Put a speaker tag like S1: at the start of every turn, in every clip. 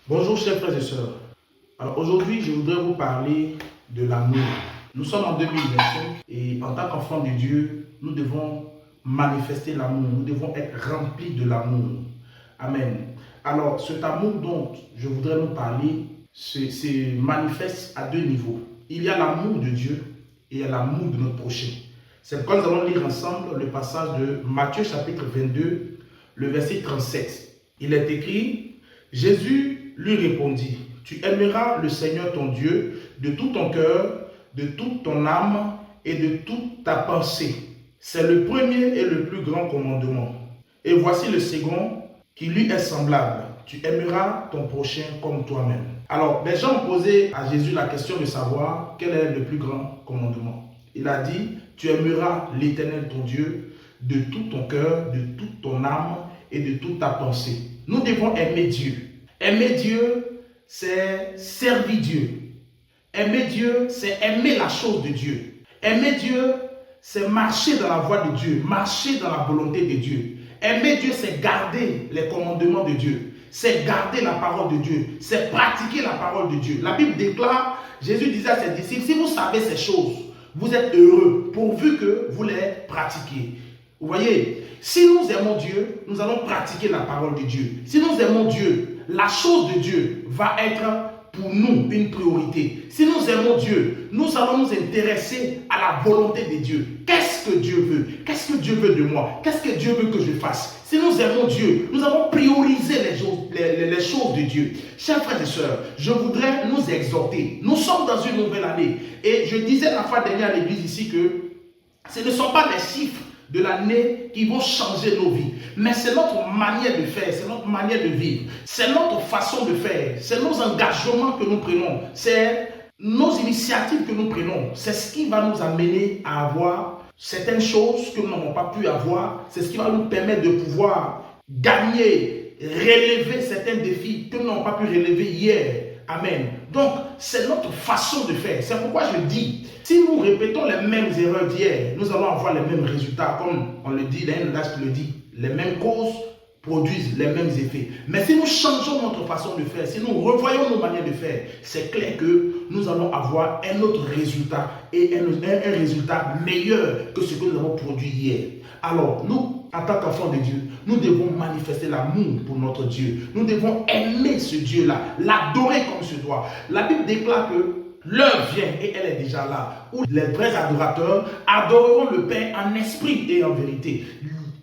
S1: Bonjour chers frères et sœurs. Alors aujourd'hui, je voudrais vous parler de l'amour. Nous sommes en 2025 et en tant qu'enfants de Dieu, nous devons manifester l'amour. Nous devons être remplis de l'amour. Amen. Alors cet amour dont je voudrais nous parler se manifeste à deux niveaux. Il y a l'amour de Dieu et il y a l'amour de notre prochain. C'est pourquoi nous allons lire ensemble le passage de Matthieu chapitre 22, le verset 37. Il est écrit, Jésus lui répondit, tu aimeras le Seigneur ton Dieu de tout ton cœur, de toute ton âme et de toute ta pensée. C'est le premier et le plus grand commandement. Et voici le second qui lui est semblable. Tu aimeras ton prochain comme toi-même. Alors, les gens ont posé à Jésus la question de savoir quel est le plus grand commandement. Il a dit, tu aimeras l'Éternel ton Dieu de tout ton cœur, de toute ton âme et de toute ta pensée. Nous devons aimer Dieu. Aimer Dieu, c'est servir Dieu. Aimer Dieu, c'est aimer la chose de Dieu. Aimer Dieu, c'est marcher dans la voie de Dieu, marcher dans la volonté de Dieu. Aimer Dieu, c'est garder les commandements de Dieu. C'est garder la parole de Dieu. C'est pratiquer la parole de Dieu. La Bible déclare, Jésus disait à ses disciples, si vous savez ces choses, vous êtes heureux pourvu que vous les pratiquiez. Vous voyez, si nous aimons Dieu, nous allons pratiquer la parole de Dieu. Si nous aimons Dieu, la chose de Dieu va être pour nous une priorité. Si nous aimons Dieu, nous allons nous intéresser à la volonté de Dieu. Qu'est-ce que Dieu veut? Qu'est-ce que Dieu veut de moi? Qu'est-ce que Dieu veut que je fasse? Si nous aimons Dieu, nous allons prioriser les choses de Dieu. Chers frères et sœurs, je voudrais nous exhorter. Nous sommes dans une nouvelle année. Et je disais la fois dernière à l'église ici que ce ne sont pas les chiffres de l'année qui vont changer nos vies. Mais c'est notre manière de faire, c'est notre manière de vivre, c'est notre façon de faire, c'est nos engagements que nous prenons, c'est nos initiatives que nous prenons. C'est ce qui va nous amener à avoir certaines choses que nous n'avons pas pu avoir. C'est ce qui va nous permettre de pouvoir gagner, relever certains défis que nous n'avons pas pu relever hier. Amen. Donc, c'est notre façon de faire. C'est pourquoi je dis, si nous répétons les mêmes erreurs d'hier, nous allons avoir les mêmes résultats. Comme on le dit, l'âge le dit, les mêmes causes produisent les mêmes effets. Mais si nous changeons notre façon de faire, si nous revoyons nos manières de faire, c'est clair que nous allons avoir un autre résultat et un résultat meilleur que ce que nous avons produit hier. Alors, nous, en tant qu'enfants de Dieu, nous devons manifester l'amour pour notre Dieu. Nous devons aimer ce Dieu-là, l'adorer comme se doit. La Bible déclare que l'heure vient, et elle est déjà là, où les vrais adorateurs adoreront le Père en esprit et en vérité.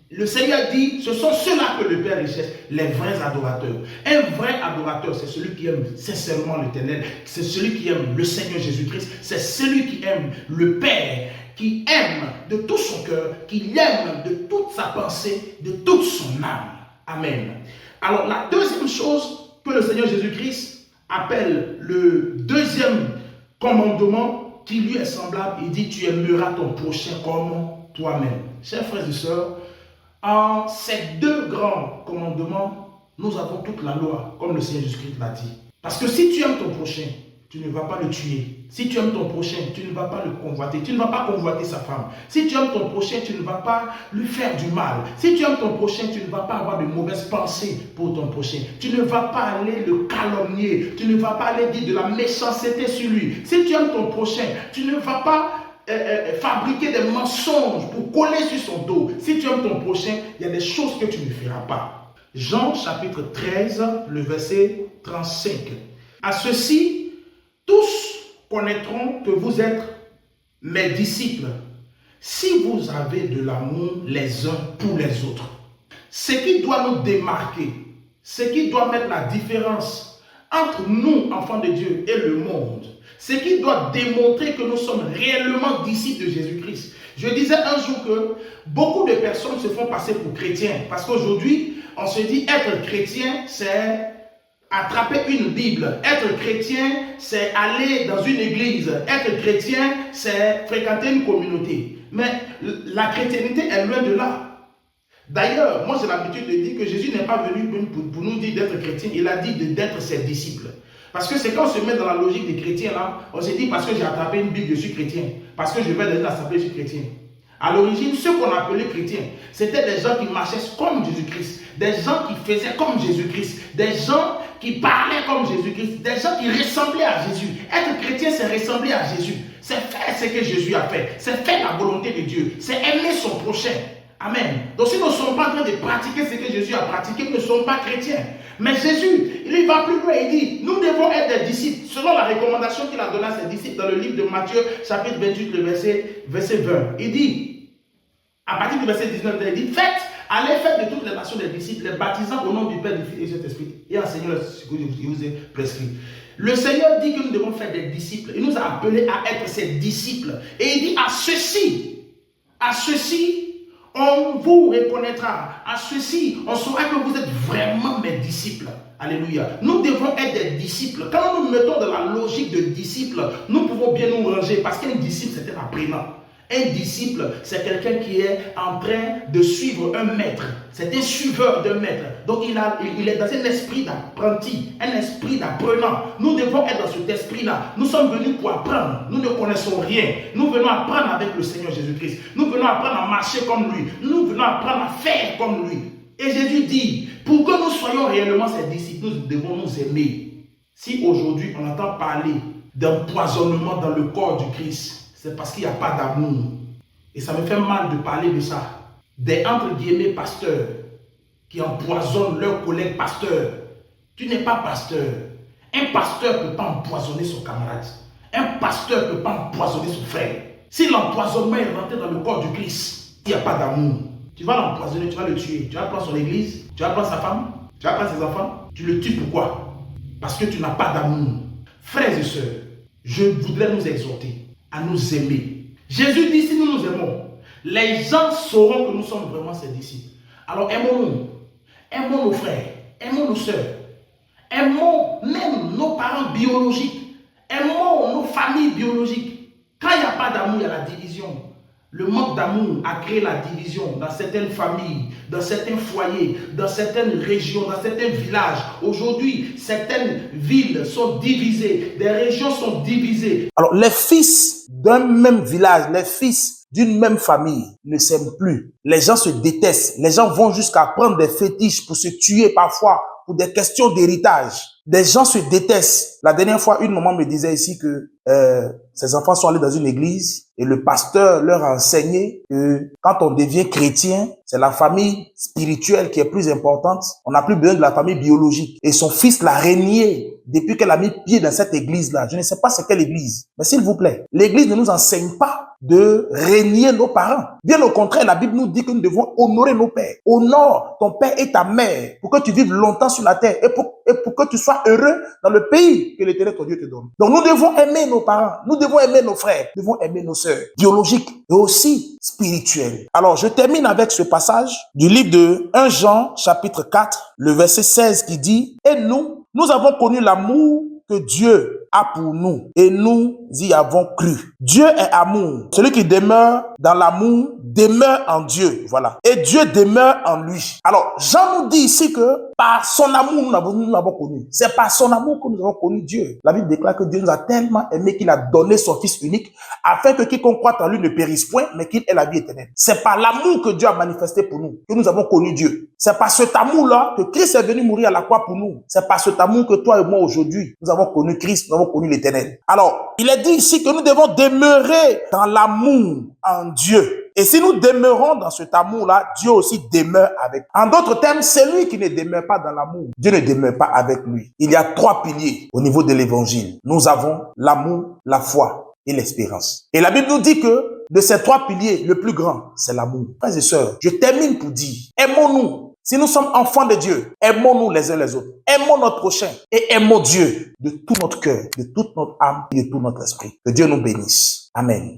S1: Le Seigneur dit, ce sont ceux-là que le Père recherche, les vrais adorateurs. Un vrai adorateur, c'est celui qui aime sincèrement l'Éternel, c'est celui qui aime le Seigneur Jésus-Christ, c'est celui qui aime le Père, qui aime de tout son cœur, qui l'aime de toute sa pensée, de toute son âme. Amen. Alors la deuxième chose que le Seigneur Jésus-Christ appelle le deuxième commandement qui lui est semblable, il dit, tu aimeras ton prochain comme toi-même. Chers frères et sœurs, en ces deux grands commandements, nous avons toute la loi, comme le Seigneur Jésus-Christ l'a dit. Parce que si tu aimes ton prochain, tu ne vas pas le tuer. Si tu aimes ton prochain, tu ne vas pas le convoiter. Tu ne vas pas convoiter sa femme. Si tu aimes ton prochain, tu ne vas pas lui faire du mal. Si tu aimes ton prochain, tu ne vas pas avoir de mauvaises pensées pour ton prochain. Tu ne vas pas aller le calomnier. Tu ne vas pas aller dire de la méchanceté sur lui. Si tu aimes ton prochain, tu ne vas pas fabriquer des mensonges pour coller sur son dos. Si tu aimes ton prochain, il y a des choses que tu ne feras pas. Jean chapitre 13, le verset 35. À ceci, tous connaîtront que vous êtes mes disciples si vous avez de l'amour les uns pour les autres. Ce qui doit nous démarquer, ce qui doit mettre la différence entre nous, enfants de Dieu, et le monde, ce qui doit démontrer que nous sommes réellement disciples de Jésus-Christ. Je disais un jour que beaucoup de personnes se font passer pour chrétiens parce qu'aujourd'hui, on se dit être chrétien, c'est attraper une Bible. Être chrétien, c'est aller dans une église. Être chrétien, c'est fréquenter une communauté. Mais la chrétienté est loin de là. D'ailleurs, moi j'ai l'habitude de dire que Jésus n'est pas venu pour nous dire d'être chrétien. Il a dit d'être ses disciples. Parce que c'est quand on se met dans la logique des chrétiens là, on se dit parce que j'ai attrapé une Bible, je suis chrétien. Parce que je vais dans l'assemblée, je suis chrétien. À l'origine, ceux qu'on appelait chrétiens, c'était des gens qui marchaient comme Jésus-Christ. Des gens qui faisaient comme Jésus-Christ. Des gens qui parlaient comme Jésus-Christ, des gens qui ressemblaient à Jésus. Être chrétien, c'est ressembler à Jésus. C'est faire ce que Jésus a fait. C'est faire la volonté de Dieu. C'est aimer son prochain. Amen. Donc si nous ne sommes pas en train de pratiquer ce que Jésus a pratiqué, nous ne sommes pas chrétiens. Mais Jésus, il va plus loin, il dit, nous devons être des disciples, selon la recommandation qu'il a donnée à ses disciples dans le livre de Matthieu, chapitre 28, le verset 20. Il dit, à partir du verset 19, il dit, allez faire de toutes les nations des disciples, les baptisant au nom du Père, du Fils et du Saint-Esprit, et enseignez ce que je vous ai prescrit. Le Seigneur dit que nous devons faire des disciples. Il nous a appelés à être ses disciples. Et il dit, à ceci, on vous reconnaîtra. À ceci, on saura que vous êtes vraiment mes disciples. Alléluia. Nous devons être des disciples. Quand nous nous mettons dans la logique de disciples, nous pouvons bien nous ranger. Parce qu'un disciple, c'est un apprenant. Un disciple, c'est quelqu'un qui est en train de suivre un maître. C'est un suiveur d'un maître. Donc il est dans un esprit d'apprenti, un esprit d'apprenant. Nous devons être dans cet esprit-là. Nous sommes venus pour apprendre. Nous ne connaissons rien. Nous venons apprendre avec le Seigneur Jésus-Christ. Nous venons apprendre à marcher comme lui. Nous venons apprendre à faire comme lui. Et Jésus dit, pour que nous soyons réellement ses disciples, nous devons nous aimer. Si aujourd'hui on entend parler d'empoisonnement dans le corps du Christ, c'est parce qu'il n'y a pas d'amour. Et ça me fait mal de parler de ça. Des entre guillemets pasteurs qui empoisonnent leurs collègues pasteurs. Tu n'es pas pasteur. Un pasteur ne peut pas empoisonner son camarade. Un pasteur ne peut pas empoisonner son frère. Si l'empoisonnement est rentré dans le corps du Christ, il n'y a pas d'amour. Tu vas l'empoisonner, tu vas le tuer. Tu vas prendre son église, tu vas prendre sa femme, tu vas prendre ses enfants. Tu le tues pourquoi? Parce que tu n'as pas d'amour. Frères et sœurs, je voudrais nous exhorter à nous aimer. Jésus dit, si nous nous aimons, les gens sauront que nous sommes vraiment ses disciples. Alors aimons-nous, aimons nos frères, aimons nos sœurs, aimons même nos parents biologiques, aimons nos familles biologiques. Quand il n'y a pas d'amour, il y a la division. Le manque d'amour a créé la division dans certaines familles, dans certains foyers, dans certaines régions, dans certains villages. Aujourd'hui, certaines villes sont divisées, des régions sont divisées. Alors, les fils d'un même village, les fils d'une même famille ne s'aiment plus. Les gens se détestent. Les gens vont jusqu'à prendre des fétiches pour se tuer parfois pour des questions d'héritage. Des gens se détestent. La dernière fois, une maman me disait ici que ses enfants sont allés dans une église et le pasteur leur a enseigné que quand on devient chrétien, c'est la famille spirituelle qui est plus importante. On n'a plus besoin de la famille biologique. Et son fils l'a renié depuis qu'elle a mis pied dans cette église-là. Je ne sais pas c'est quelle église. Mais s'il vous plaît, l'église ne nous enseigne pas de régner nos parents. Bien au contraire, la Bible nous dit que nous devons honorer nos pères. Honore ton père et ta mère pour que tu vives longtemps sur la terre et pour que tu sois heureux dans le pays que l'Éternel ton Dieu te donne. Donc nous devons aimer nos parents, nous devons aimer nos frères, nous devons aimer nos sœurs, biologiques et aussi spirituels. Alors je termine avec ce passage du livre de 1 Jean chapitre 4, le verset 16 qui dit « Et nous avons connu l'amour que Dieu a pour nous et nous y avons cru. Dieu est amour. Celui qui demeure dans l'amour demeure en Dieu. Voilà. Et Dieu demeure en lui. Alors, Jean nous dit ici que par son amour, nous l'avons connu. C'est par son amour que nous avons connu Dieu. La Bible déclare que Dieu nous a tellement aimé qu'il a donné son Fils unique afin que quiconque croit en lui ne périsse point, mais qu'il ait la vie éternelle. C'est par l'amour que Dieu a manifesté pour nous que nous avons connu Dieu. C'est par cet amour-là que Christ est venu mourir à la croix pour nous. C'est par cet amour que toi et moi aujourd'hui, nous avons connu Christ, nous avons connu l'Éternel. Alors, il est dit ici que nous devons demeurer dans l'amour en Dieu. Et si nous demeurons dans cet amour-là, Dieu aussi demeure avec. En d'autres termes, celui qui ne demeure pas dans l'amour, Dieu ne demeure pas avec lui. Il y a 3 piliers au niveau de l'évangile. Nous avons l'amour, la foi et l'espérance. Et la Bible nous dit que de ces 3 piliers, le plus grand, c'est l'amour. Frères et sœurs, je termine pour dire, aimons-nous. Si nous sommes enfants de Dieu, aimons-nous les uns les autres. Aimons notre prochain et aimons Dieu de tout notre cœur, de toute notre âme et de tout notre esprit. Que Dieu nous bénisse. Amen.